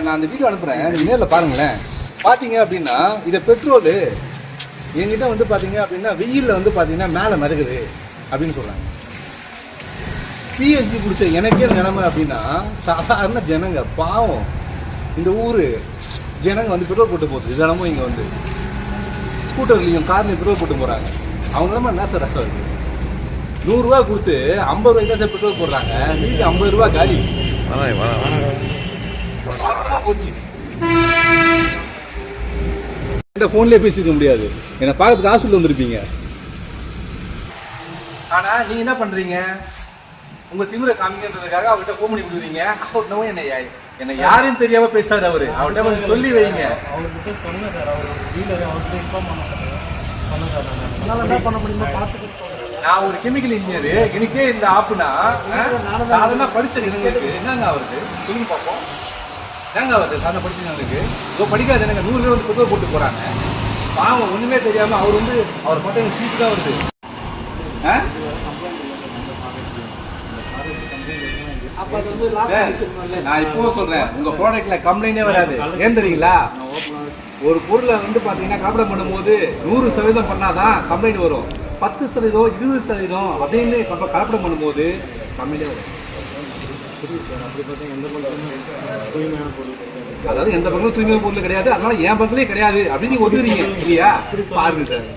நான் அந்த வீடியோ அனுப்புறேன், நேரில் பாருங்களேன். பாத்தீங்க அப்படின்னா இதை பெட்ரோலு என்கிட்ட வந்து பாத்தீங்க அப்படின்னா வெயில்ல வந்து பாத்தீங்கன்னா மேல மறுகுது அப்படின்னு சொல்றாங்க. பிஎஸ்டி குடிச்ச எனக்கே நிலைமை அப்படின்னா சாதாரண ஜனங்க பாவம், இந்த ஊரு ஜனங்க வந்து பெட்ரோல் போட்டு போகுது தினமும். இங்க வந்து ஸ்கூட்டர்லையும் கார்லையும் பெட்ரோல் போட்டு போறாங்க. அவங்க நிலைமை என்ன சார் இருக்கு? 100 ரூபா கொடுத்து 50 ரூபாய்க்கு தான் சார் பெட்ரோல் போடுறாங்க. மீதி 50 ரூபா காலி போச்சு. போன்லயே பேசிக்க முடியாது. என்ன பார்க்கறதுக்கு ஹாஸ்பிட்டல் வந்திருப்பீங்க. ஆனா நீங்க என்ன பண்றீங்க? உங்க திமிர காமிக்கிறதுக்காக அவர்கிட்ட போன் பண்ணி விடுவீங்க. அவர் என்ன யாருன்னு தெரியாம பேசாரு அவரு. அவர்கிட்ட கொஞ்சம் சொல்லி வைங்க. நான் ஒரு கெமிக்கல் இன்ஜினியர், எனக்கே இந்த ஆப்புனா சாதாரண படிச்ச இளைஞருக்கு என்னங்க அவருக்கு சொல்லுங்க பார்ப்போம். ஏங்க அவரு சாதாரண படிச்சவங்களுக்கு இதோ படிக்காது எனக்கு 100 பேர் வந்து பெட்ரோல் போட்டு போறாங்க. பாவம் ஒண்ணுமே தெரியாம அவர் வந்து அவர் பார்த்தா சீட்டு தான் வருது. நான் இப்போ சொல்றேன், உங்க ப்ராடக்ட்ல கம்ப்ளைண்டே வராது. ஏன் தெரியுங்களா? ஒரு பொருளை வந்து பாத்தீங்கன்னா கம்ப்ளைண்ட் பண்ணும்போது 100% பண்ணாதான் கம்ப்ளைண்ட் வரும். 10%, 20% அப்படின்னு கலப்படம் பண்ணும்போது கம்ப்ளைண்டே வரும். அதாவது எந்த பக்கமும் தூய்மையான பொருள் கிடையாது, அதனால என் பக்கத்திலே கிடையாது அப்படின்னு நீங்க ஒத்துறீங்க இல்லையா? பாருங்க சார்.